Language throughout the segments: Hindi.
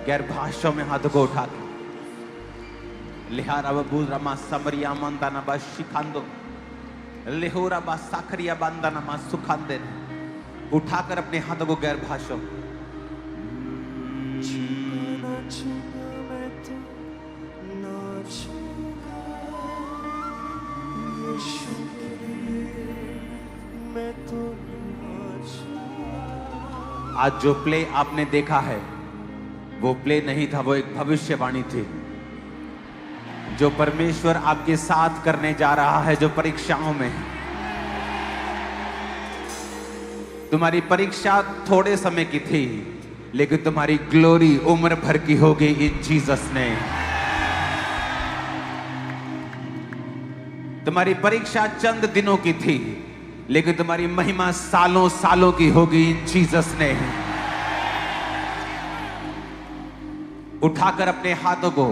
गैर भाषाओं में हाथों को उठा के लिहारा बबूल रमा समरिया मंदाना बा शिखांदो लेहोरा बा साखरिया बांदाना मा सुखांदे उठाकर अपने हाथों को गैर भाषाओं आज जो प्ले आपने देखा है वो प्ले नहीं था, वो एक भविष्यवाणी थी जो परमेश्वर आपके साथ करने जा रहा है। जो परीक्षाओं में तुम्हारी परीक्षा थोड़े समय की थी, लेकिन तुम्हारी ग्लोरी उम्र भर की होगी इन जीसस ने। तुम्हारी परीक्षा चंद दिनों की थी, लेकिन तुम्हारी महिमा सालों सालों की होगी इन जीसस ने। उठाकर अपने हाथों को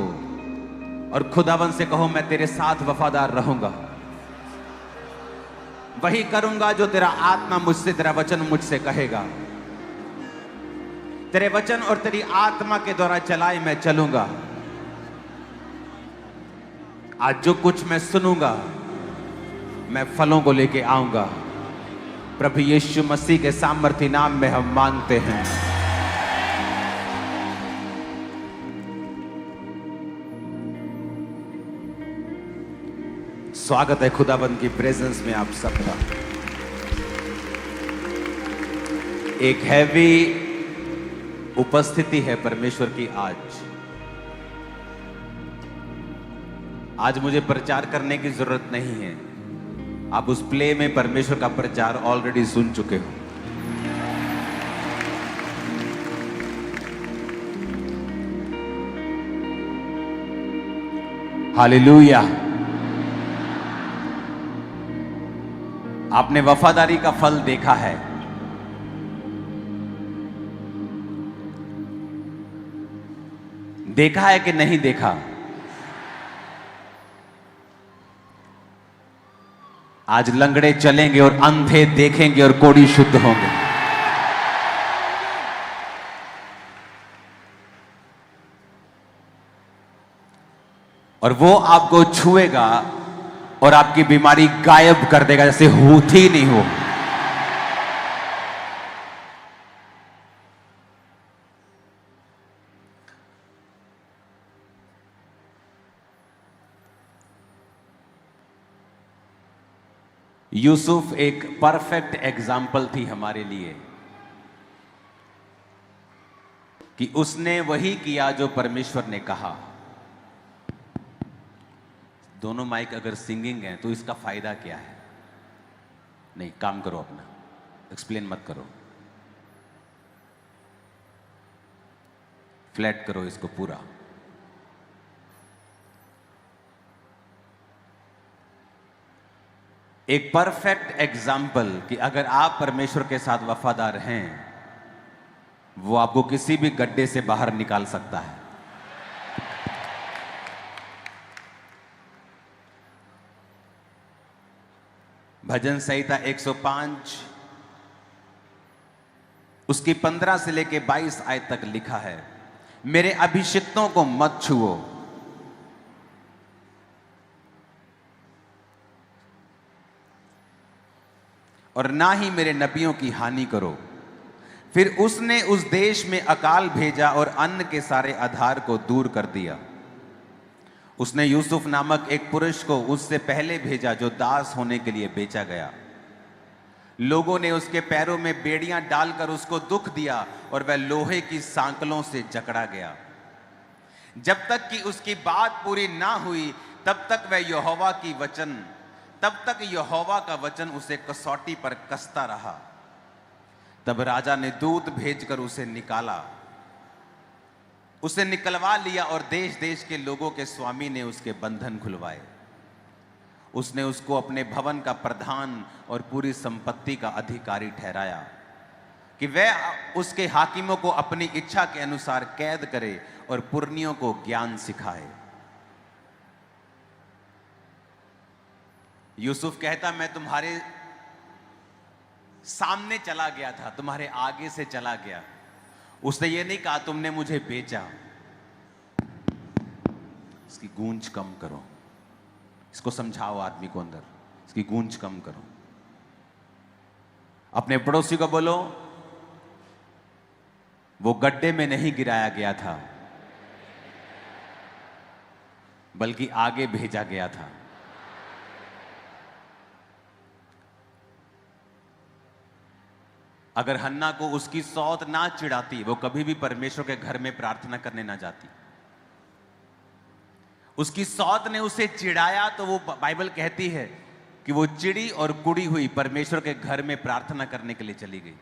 और खुदावन से कहो, मैं तेरे साथ वफादार रहूंगा, वही करूंगा जो तेरा आत्मा मुझसे, तेरा वचन मुझसे कहेगा। तेरे वचन और तेरी आत्मा के द्वारा चलाए मैं चलूंगा। आज जो कुछ मैं सुनूंगा मैं फलों को लेके आऊंगा। प्रभु यीशु मसीह के सामर्थी नाम में हम मांगते हैं। स्वागत है खुदाबंद की प्रेजेंस में आप सबका। एक हैवी उपस्थिति है परमेश्वर की आज मुझे प्रचार करने की जरूरत नहीं है। आप उस प्ले में परमेश्वर का प्रचार ऑलरेडी सुन चुके हो। हालेलुया। आपने वफादारी का फल देखा है। देखा है कि नहीं देखा? आज लंगड़े चलेंगे और अंधे देखेंगे और कोढ़ी शुद्ध होंगे। और वो आपको छुएगा और आपकी बीमारी गायब कर देगा, जैसे होती नहीं हो। यूसुफ एक परफेक्ट एग्जाम्पल थी हमारे लिए कि उसने वही किया जो परमेश्वर ने कहा। दोनों माइक अगर सिंगिंग है तो इसका फायदा क्या है? नहीं, काम करो अपना, एक्सप्लेन मत करो, फ्लैट करो इसको पूरा। एक परफेक्ट एग्जाम्पल कि अगर आप परमेश्वर के साथ वफादार हैं, वो आपको किसी भी गड्ढे से बाहर निकाल सकता है। भजन संहिता 105 उसकी 15 से लेके 22 आयत तक लिखा है, मेरे अभिषिक्तों को मत छुओ, और ना ही मेरे नबियों की हानि करो। फिर उसने उस देश में अकाल भेजा और अन्न के सारे आधार को दूर कर दिया। उसने यूसुफ नामक एक पुरुष को उससे पहले भेजा जो दास होने के लिए बेचा गया। लोगों ने उसके पैरों में बेड़ियां डालकर उसको दुख दिया और वह लोहे की सांकलों से जकड़ा गया। जब तक कि उसकी बात पूरी ना हुई तब तक यहोवा का वचन उसे कसौटी पर कसता रहा। तब राजा ने दूत भेजकर उसे निकलवा लिया और देश देश के लोगों के स्वामी ने उसके बंधन खुलवाए। उसने उसको अपने भवन का प्रधान और पूरी संपत्ति का अधिकारी ठहराया कि वह उसके हाकिमों को अपनी इच्छा के अनुसार कैद करे और पुरनियों को ज्ञान सिखाए। यूसुफ कहता, मैं तुम्हारे सामने चला गया था, तुम्हारे आगे से चला गया, उसने ये नहीं कहा तुमने मुझे बेचा। इसकी गूंज कम करो, इसको समझाओ आदमी को अंदर, इसकी गूंज कम करो। अपने पड़ोसी को बोलो वो गड्ढे में नहीं गिराया गया था, बल्कि आगे भेजा गया था। अगर हन्ना को उसकी सौत ना चिढ़ाती, वो कभी भी परमेश्वर के घर में प्रार्थना करने ना जाती। उसकी सौत ने उसे चिढ़ाया तो वो बाइबल कहती है कि वो चिड़ी और कुड़ी हुई परमेश्वर के घर में प्रार्थना करने के लिए चली गई।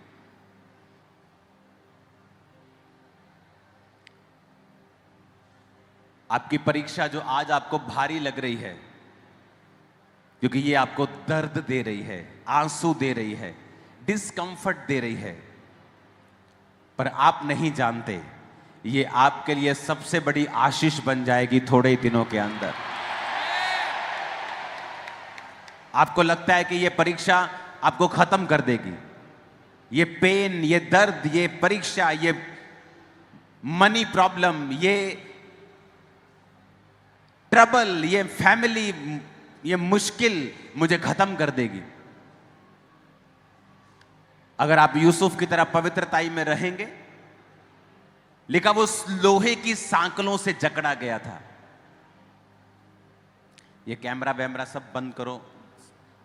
आपकी परीक्षा जो आज आपको भारी लग रही है, क्योंकि ये आपको दर्द दे रही है, आंसू दे रही है, डिस्कंफर्ट दे रही है, पर आप नहीं जानते ये आपके लिए सबसे बड़ी आशीष बन जाएगी थोड़े ही दिनों के अंदर। आपको लगता है कि ये परीक्षा आपको खत्म कर देगी, ये पेन, ये दर्द, ये परीक्षा, ये मनी प्रॉब्लम, ये ट्रबल, ये फैमिली, ये मुश्किल मुझे खत्म कर देगी। अगर आप यूसुफ की तरह पवित्रताई में रहेंगे, लिखा वो लोहे की सांकलों से जकड़ा गया था। ये कैमरा वैमरा सब बंद करो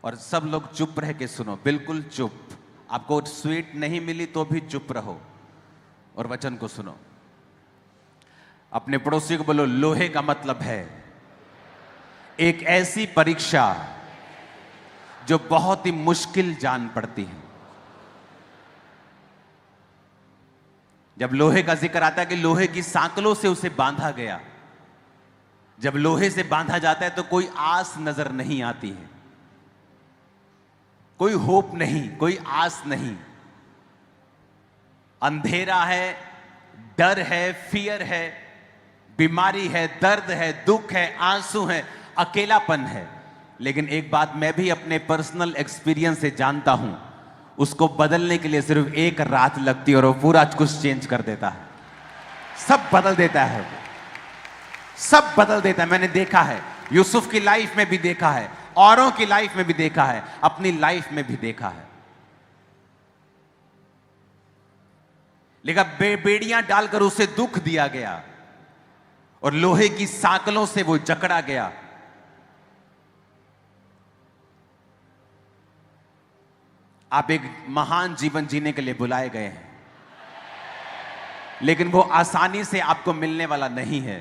और सब लोग चुप रह के सुनो, बिल्कुल चुप। आपको स्वीट नहीं मिली तो भी चुप रहो और वचन को सुनो। अपने पड़ोसी को बोलो लोहे का मतलब है एक ऐसी परीक्षा जो बहुत ही मुश्किल जान पड़ती है। जब लोहे का जिक्र आता है कि लोहे की सांकलों से उसे बांधा गया, जब लोहे से बांधा जाता है तो कोई आस नजर नहीं आती है, कोई होप नहीं, कोई आस नहीं। अंधेरा है, डर है, फियर है, बीमारी है, दर्द है, दुख है, आंसू है, अकेलापन है। लेकिन एक बात मैं भी अपने पर्सनल एक्सपीरियंस से जानता हूं, उसको बदलने के लिए सिर्फ एक रात लगती है और वो पूरा कुछ चेंज कर देता है, सब बदल देता है, सब बदल देता है। मैंने देखा है, यूसुफ की लाइफ में भी देखा है, औरों की लाइफ में भी देखा है, अपनी लाइफ में भी देखा है। लेकिन बेड़ियां डालकर उसे दुख दिया गया और लोहे की सांकलों से वो जकड़ा गया। आप एक महान जीवन जीने के लिए बुलाए गए हैं, लेकिन वो आसानी से आपको मिलने वाला नहीं है।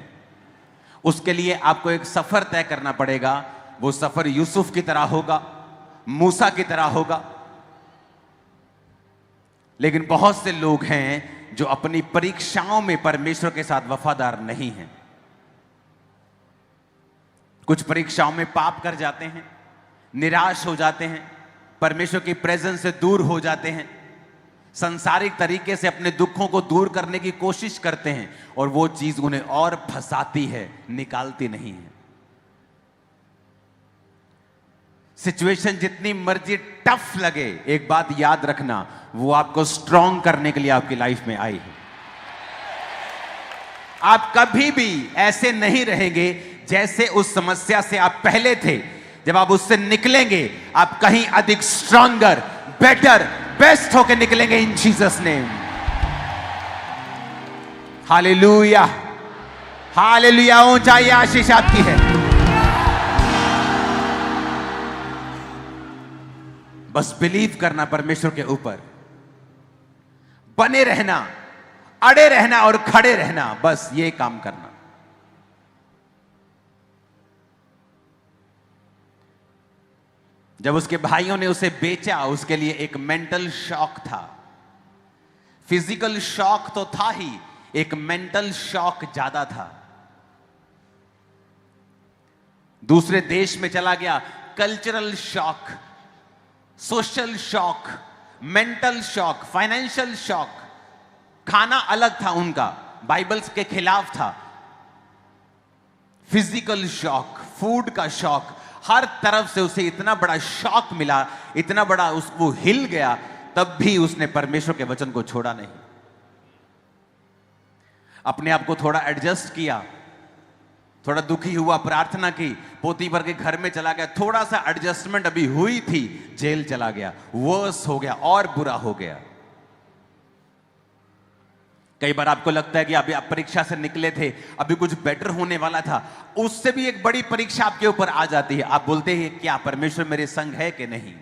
उसके लिए आपको एक सफर तय करना पड़ेगा। वो सफर यूसुफ की तरह होगा, मूसा की तरह होगा। लेकिन बहुत से लोग हैं जो अपनी परीक्षाओं में परमेश्वर के साथ वफादार नहीं हैं। कुछ परीक्षाओं में पाप कर जाते हैं, निराश हो जाते हैं, परमेश्वर की प्रेजेंस से दूर हो जाते हैं, सांसारिक तरीके से अपने दुखों को दूर करने की कोशिश करते हैं और वो चीज उन्हें और फंसाती है, निकालती नहीं है। सिचुएशन जितनी मर्जी टफ लगे, एक बात याद रखना, वो आपको स्ट्रांग करने के लिए आपकी लाइफ में आई है। आप कभी भी ऐसे नहीं रहेंगे जैसे उस समस्या से आप पहले थे। जब आप उससे निकलेंगे, आप कहीं अधिक स्ट्रॉन्गर, बेटर, बेस्ट होकर निकलेंगे इन जीसस नेम। Hallelujah, hallelujah. ऊंचाई आशीष आपकी है। बस बिलीव करना परमेश्वर के ऊपर, बने रहना, अड़े रहना और खड़े रहना, बस ये काम करना। जब उसके भाइयों ने उसे बेचा, उसके लिए एक मेंटल शॉक था। फिजिकल शॉक तो था ही, एक मेंटल शॉक ज्यादा था। दूसरे देश में चला गया, cultural shock, social shock, mental shock, financial shock. खाना अलग था उनका, बाइबल्स के खिलाफ था। फिजिकल शॉक, फूड का शॉक, हर तरफ से उसे इतना बड़ा शॉक मिला, इतना बड़ा, उसको हिल गया, तब भी उसने परमेश्वर के वचन को छोड़ा नहीं। अपने आप को थोड़ा एडजस्ट किया, थोड़ा दुखी हुआ, प्रार्थना की, पोतीफर के घर में चला गया, थोड़ा सा एडजस्टमेंट अभी हुई थी, जेल चला गया, वर्स हो गया और बुरा हो गया। कई बार आपको लगता है कि अभी आप परीक्षा से निकले थे, अभी कुछ बेटर होने वाला था, उससे भी एक बड़ी परीक्षा आपके ऊपर आ जाती है। आप बोलते हैं क्या परमेश्वर मेरे संग है कि नहीं?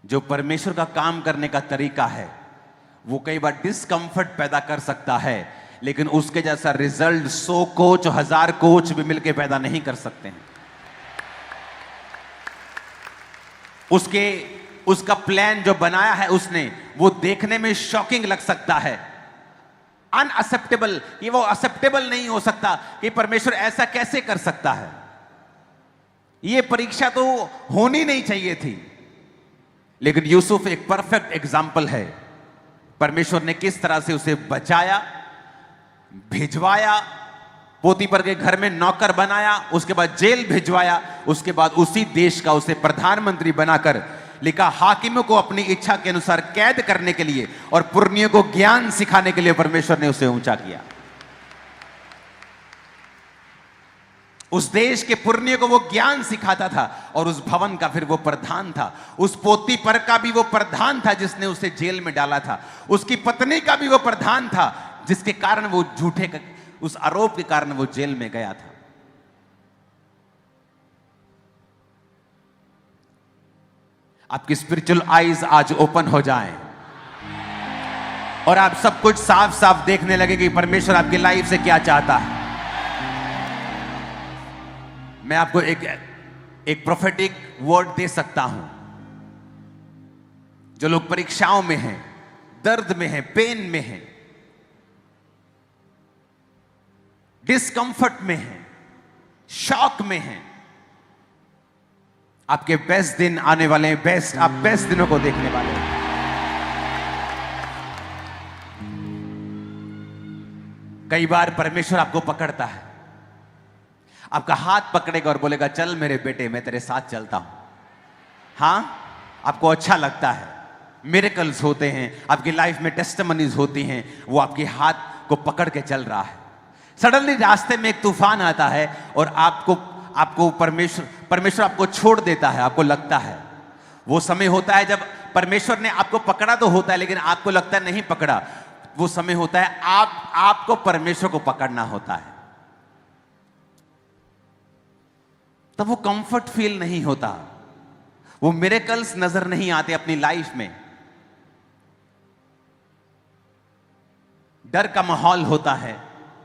जो परमेश्वर का काम करने का तरीका है वो कई बार डिस्कंफर्ट पैदा कर सकता है, लेकिन उसके जैसा रिजल्ट 100 कोच 1000 कोच भी मिलकर पैदा नहीं कर सकते हैं। उसका प्लान जो बनाया है उसने, वो देखने में शॉकिंग लग सकता है, अनअक्सेप्टेबल, ये वो एक्सेप्टेबल नहीं हो सकता कि परमेश्वर ऐसा कैसे कर सकता है। ये परीक्षा तो होनी नहीं चाहिए थी। लेकिन यूसुफ एक परफेक्ट एग्जाम्पल है। परमेश्वर ने किस तरह से उसे बचाया, भिजवाया, पोतीफर के घर में नौकर बनाया, उसके बाद जेल भिजवाया, उसके बाद उसी देश का उसे प्रधानमंत्री बनाकर लिखा, हाकिमों को अपनी इच्छा के अनुसार कैद करने के लिए और पुरनियों को ज्ञान सिखाने के लिए परमेश्वर ने उसे ऊंचा किया। उस देश के पुरनियों को वो ज्ञान सिखाता था और उस भवन का फिर वो प्रधान था। उस पोतीफर का भी वो प्रधान था जिसने उसे जेल में डाला था। उसकी पत्नी का भी वो प्रधान था जिसके कारण वो उस आरोप के कारण वो जेल में गया था। आपकी स्पिरिचुअल आईज आज ओपन हो जाएं और आप सब कुछ साफ साफ देखने लगे कि परमेश्वर आपकी लाइफ से क्या चाहता है। मैं आपको एक प्रोफेटिक वर्ड दे सकता हूं। जो लोग परीक्षाओं में हैं, दर्द में हैं, पेन में हैं, डिस्कंफर्ट में हैं, शॉक में हैं, आपके बेस्ट दिन आने वाले हैं। आप बेस्ट दिनों को देखने वाले हैं। कई बार परमेश्वर आपको पकड़ता है, आपका हाथ पकड़ेगा और बोलेगा, चल मेरे बेटे, मैं तेरे साथ चलता हूं। हां, आपको अच्छा लगता है, मिरेकल्स होते हैं, आपकी लाइफ में टेस्टिमनीज होती हैं, वो आपके हाथ को पकड़ के चल रहा है। सडनली रास्ते में एक तूफान आता है और आपको परमेश्वर आपको छोड़ देता है। आपको लगता है, वो समय होता है जब परमेश्वर ने आपको पकड़ा तो होता है, लेकिन आपको लगता है नहीं पकड़ा। वो समय होता है आपको परमेश्वर को पकड़ना होता है। तब वो कंफर्ट फील नहीं होता, वो मिरेकल्स नजर नहीं आते अपनी लाइफ में। डर का माहौल होता है,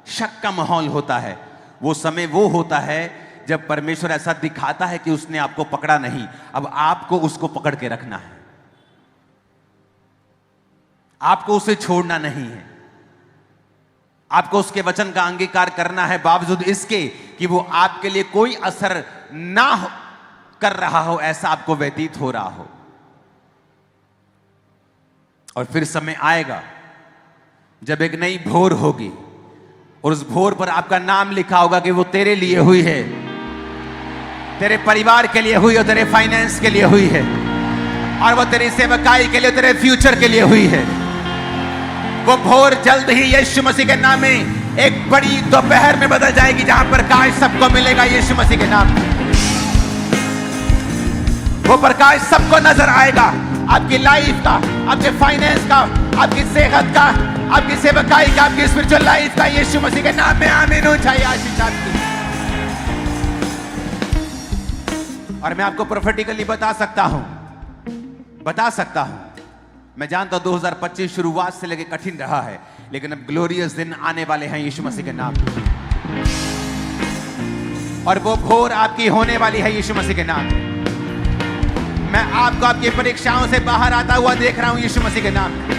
शक का माहौल होता है। वो समय वो होता है जब परमेश्वर ऐसा दिखाता है कि उसने आपको पकड़ा नहीं, अब आपको उसको पकड़ के रखना है, आपको उसे छोड़ना नहीं है, आपको उसके वचन का अंगीकार करना है, बावजूद इसके कि वो आपके लिए कोई असर ना कर रहा हो, ऐसा आपको व्यतीत हो रहा हो। और फिर समय आएगा जब एक नई भोर होगी और उस भोर पर आपका नाम लिखा होगा कि वो तेरे लिए हुई है, तेरे परिवार के लिए हुई है, तेरे फाइनेंस के लिए हुई है, और वो तेरी सेवकाई के लिए, तेरे फ्यूचर के लिए हुई है। वो भोर जल्द ही यीशु मसीह के नाम में एक बड़ी दोपहर में बदल जाएगी, जहां प्रकाश सबको मिलेगा यीशु मसीह के नाम में। वो प्रकाश सबको नजर आएगा, आपकी लाइफ का, आपके फाइनेंस का, आपकी सेहत का, आपकी सेवकाई का, आपकी स्पिरिचुअल लाइफ का, यीशु मसीह के नाम में आमीन। ऊंचाई आशीष आपकी। और मैं आपको प्रोफेटिकली बता सकता हूं, मैं जानता हूं 2025 शुरुआत से लेकर कठिन रहा है, लेकिन अब ग्लोरियस दिन आने वाले हैं यीशु मसीह के नाम में। और वो भोर आपकी होने वाली है यीशु मसीह के नाम में। मैं आपको आपकी परीक्षाओं से बाहर आता हुआ देख रहा हूं यीशु मसीह के नाम में।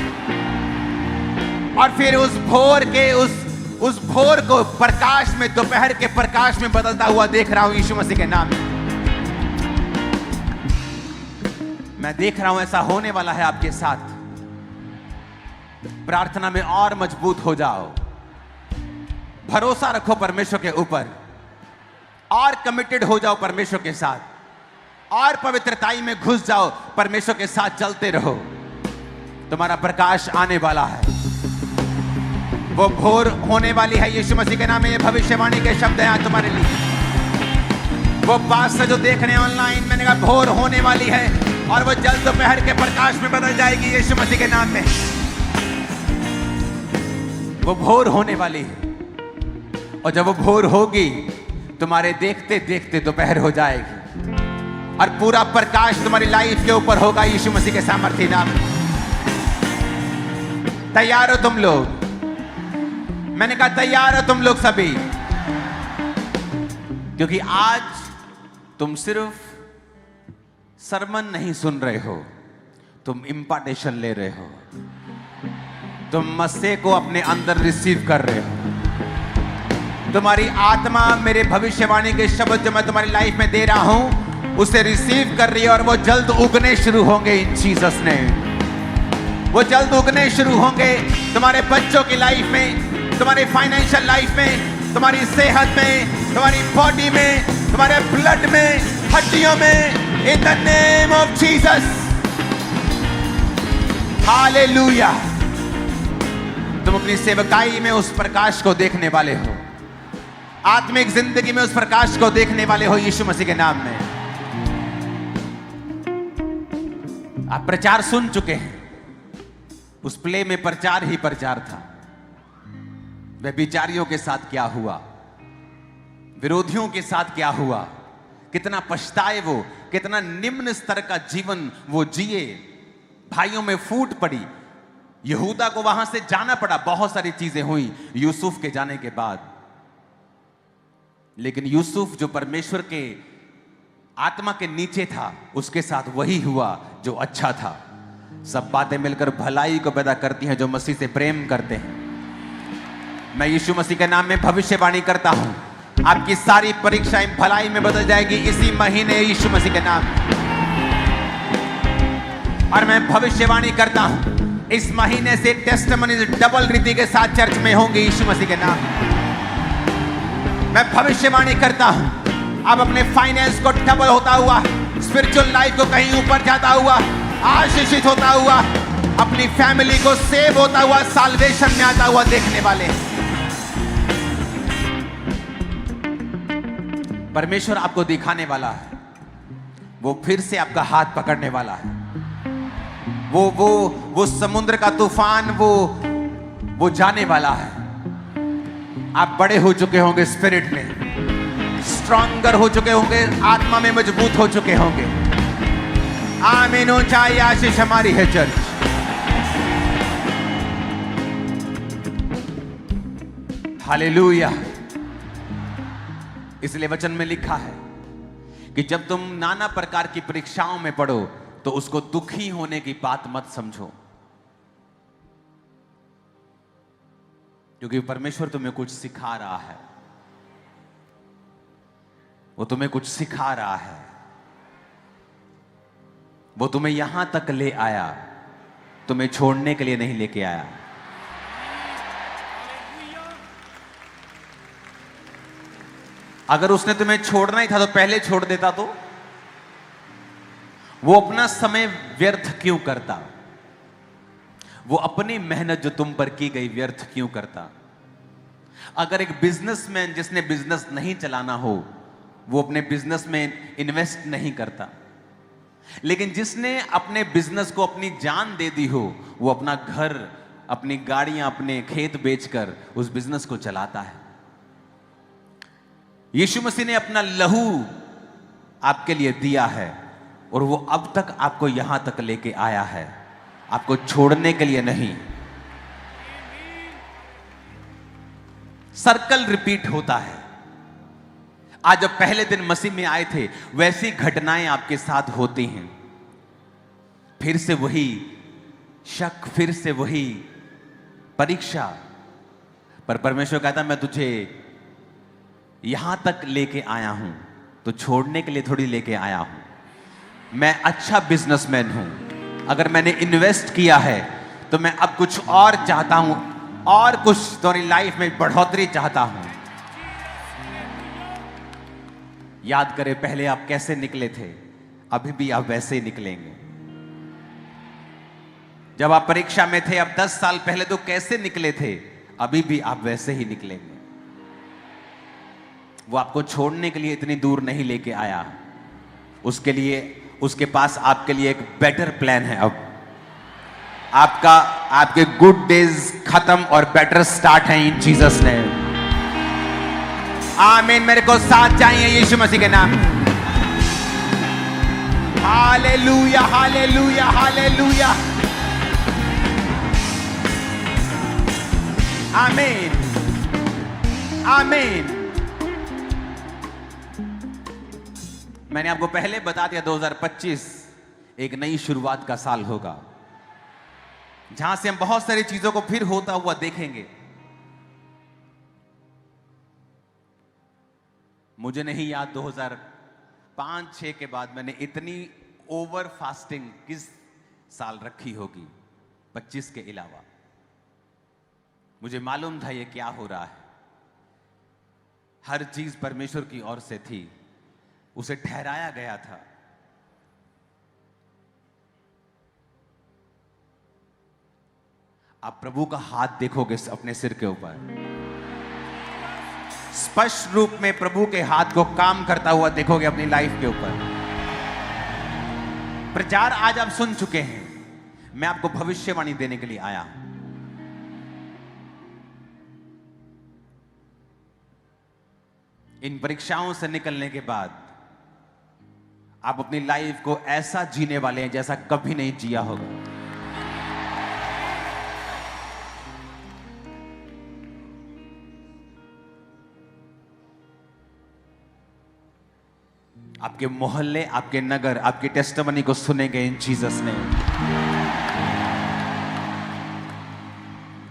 और फिर उस भोर को प्रकाश में, दोपहर के प्रकाश में बदलता हुआ देख रहा हूं यीशु मसीह के नाम में। मैं देख रहा हूं ऐसा होने वाला है आपके साथ। प्रार्थना में और मजबूत हो जाओ, भरोसा रखो परमेश्वर के ऊपर, और कमिटेड हो जाओ परमेश्वर के साथ, और पवित्रताई में घुस जाओ, परमेश्वर के साथ चलते रहो। तुम्हारा प्रकाश आने वाला है, वो भोर होने वाली है। यीशु मसीह के नाम में ये भविष्यवाणी के शब्द हैं आज तुम्हारे लिए। वो बात से जो देख रहे हैं ऑनलाइन, मैंने कहा भोर होने वाली है और वो जल्द दोपहर के प्रकाश में बदल जाएगी यीशु मसीह के नाम में। वो भोर होने वाली है और जब वो भोर होगी तुम्हारे देखते देखते दोपहर हो जाएगी और पूरा प्रकाश तुम्हारी लाइफ के ऊपर होगा यीशु मसीह के सामर्थ्य नाम में। तैयार हो तुम लोग? मैंने कहा तैयार हो तुम लोग सभी? क्योंकि आज तुम सिर्फ सरमन नहीं सुन रहे हो, तुम इंपार्टेशन ले रहे हो, तुम मसीह को अपने अंदर रिसीव कर रहे हो। तुम्हारी आत्मा मेरे भविष्यवाणी के शब्द जो मैं तुम्हारी लाइफ में दे रहा हूं उसे रिसीव कर रही है और वो जल्द उगने शुरू होंगे इन जीसस ने। वो जल्द उगने शुरू होंगे तुम्हारे बच्चों की लाइफ में, तुम्हारे फाइनेंशियल लाइफ में, तुम्हारी सेहत में, तुम्हारी बॉडी में, तुम्हारे ब्लड में, हड्डियों में, in the name of Jesus. Hallelujah. तुम अपनी सेवकाई में उस प्रकाश को देखने वाले हो, आत्मिक जिंदगी में उस प्रकाश को देखने वाले हो यीशु मसीह के नाम में। आप प्रचार सुन चुके हैं, उस प्ले में प्रचार ही प्रचार था। व्यभिचारियों के साथ क्या हुआ, विरोधियों के साथ क्या हुआ, कितना पछताए वो, कितना निम्न स्तर का जीवन वो जिए, भाइयों में फूट पड़ी, यहूदा को वहां से जाना पड़ा, बहुत सारी चीजें हुई यूसुफ के जाने के बाद। लेकिन यूसुफ जो परमेश्वर के आत्मा के नीचे था उसके साथ वही हुआ जो अच्छा था। सब बातें मिलकर भलाई को पैदा करती हैं जो मसीह से प्रेम करते हैं। मैं यीशु मसीह के नाम में भविष्यवाणी करता हूं, आपकी सारी परीक्षाएं भलाई में बदल जाएगी इसी महीने यीशु मसीह के नाम। और मैं भविष्यवाणी करता हूं इस महीने से टेस्टिमनीज डबल रीति के साथ चर्च में होंगे यीशु मसीह के नाम। मैं भविष्यवाणी करता हूं अब अपने फाइनेंस को डबल होता हुआ, स्पिरिचुअल लाइफ को कहीं ऊपर जाता हुआ, आशीषित होता हुआ, अपनी फैमिली को सेव होता हुआ, साल्वेशन में आता हुआ देखने वाले। परमेश्वर आपको दिखाने वाला है, वो फिर से आपका हाथ पकड़ने वाला है। वो समुद्र का तूफान वो जाने वाला है। आप बड़े हो चुके होंगे, स्पिरिट में स्ट्रॉन्गर हो चुके होंगे, आत्मा में मजबूत हो चुके होंगे। आमीन। ऊंचाई आशीष हमारी है चर्च। हालेलुया। इसलिए वचन में लिखा है कि जब तुम नाना प्रकार की परीक्षाओं में पड़ो तो उसको दुखी होने की बात मत समझो, क्योंकि परमेश्वर तुम्हें कुछ सिखा रहा है। वो तुम्हें कुछ सिखा रहा है। वो तुम्हें यहां तक ले आया, तुम्हें छोड़ने के लिए नहीं लेके आया। अगर उसने तुम्हें छोड़ना ही था तो पहले छोड़ देता तो वो अपना समय व्यर्थ क्यों करता? वो अपनी मेहनत जो तुम पर की गई व्यर्थ क्यों करता? अगर एक बिजनेसमैन जिसने बिजनेस नहीं चलाना हो वो अपने बिजनेस में इन्वेस्ट नहीं करता, लेकिन जिसने अपने बिजनेस को अपनी जान दे दी हो वो अपना घर, अपनी गाड़ियां, अपने खेत बेचकर उस बिजनेस को चलाता है। यीशु मसीह ने अपना लहू आपके लिए दिया है और वो अब तक आपको यहां तक लेके आया है, आपको छोड़ने के लिए नहीं। सर्कल रिपीट होता है। आज जब पहले दिन मसीह में आए थे वैसी घटनाएं आपके साथ होती हैं। फिर से वही शक, फिर से वही परीक्षा, पर परमेश्वर कहता मैं तुझे यहां तक लेके आया हूं तो छोड़ने के लिए थोड़ी लेके आया हूं। मैं अच्छा बिजनेसमैन हूं। अगर मैंने इन्वेस्ट किया है तो मैं अब कुछ और चाहता हूं, और कुछ तुम्हारी लाइफ में बढ़ोतरी चाहता हूं। याद करें पहले आप कैसे निकले थे, अभी भी आप वैसे ही निकलेंगे। जब आप परीक्षा में थे, अब 10 साल पहले तो कैसे निकले थे, अभी भी आप वैसे ही निकलेंगे। वो आपको छोड़ने के लिए इतनी दूर नहीं लेके आया, उसके लिए, उसके पास आपके लिए एक बेटर प्लान है। अब आपके गुड डेज खत्म और बेटर स्टार्ट है इन जीसस ने। आमीन। मेरे को साथ चाहिए यीशु मसीह के नाम। Hallelujah, hallelujah, hallelujah. आमीन, आमीन। मैंने आपको पहले बता दिया 2025 एक नई शुरुआत का साल होगा, जहां से हम बहुत सारी चीजों को फिर होता हुआ देखेंगे। मुझे नहीं याद 2005-6 के बाद मैंने इतनी ओवर फास्टिंग किस साल रखी होगी 25 के अलावा। मुझे मालूम था ये क्या हो रहा है। हर चीज परमेश्वर की ओर से थी, उसे ठहराया गया था। आप प्रभु का हाथ देखोगे अपने सिर के ऊपर, स्पष्ट रूप में प्रभु के हाथ को काम करता हुआ देखोगे अपनी लाइफ के ऊपर। प्रचार आज आप सुन चुके हैं, मैं आपको भविष्यवाणी देने के लिए आया हूं। इन परीक्षाओं से निकलने के बाद आप अपनी लाइफ को ऐसा जीने वाले हैं जैसा कभी नहीं जिया होगा। आपके मोहल्ले, आपके नगर, आपकी टेस्टिमनी को सुनेंगे इन जीसस ने।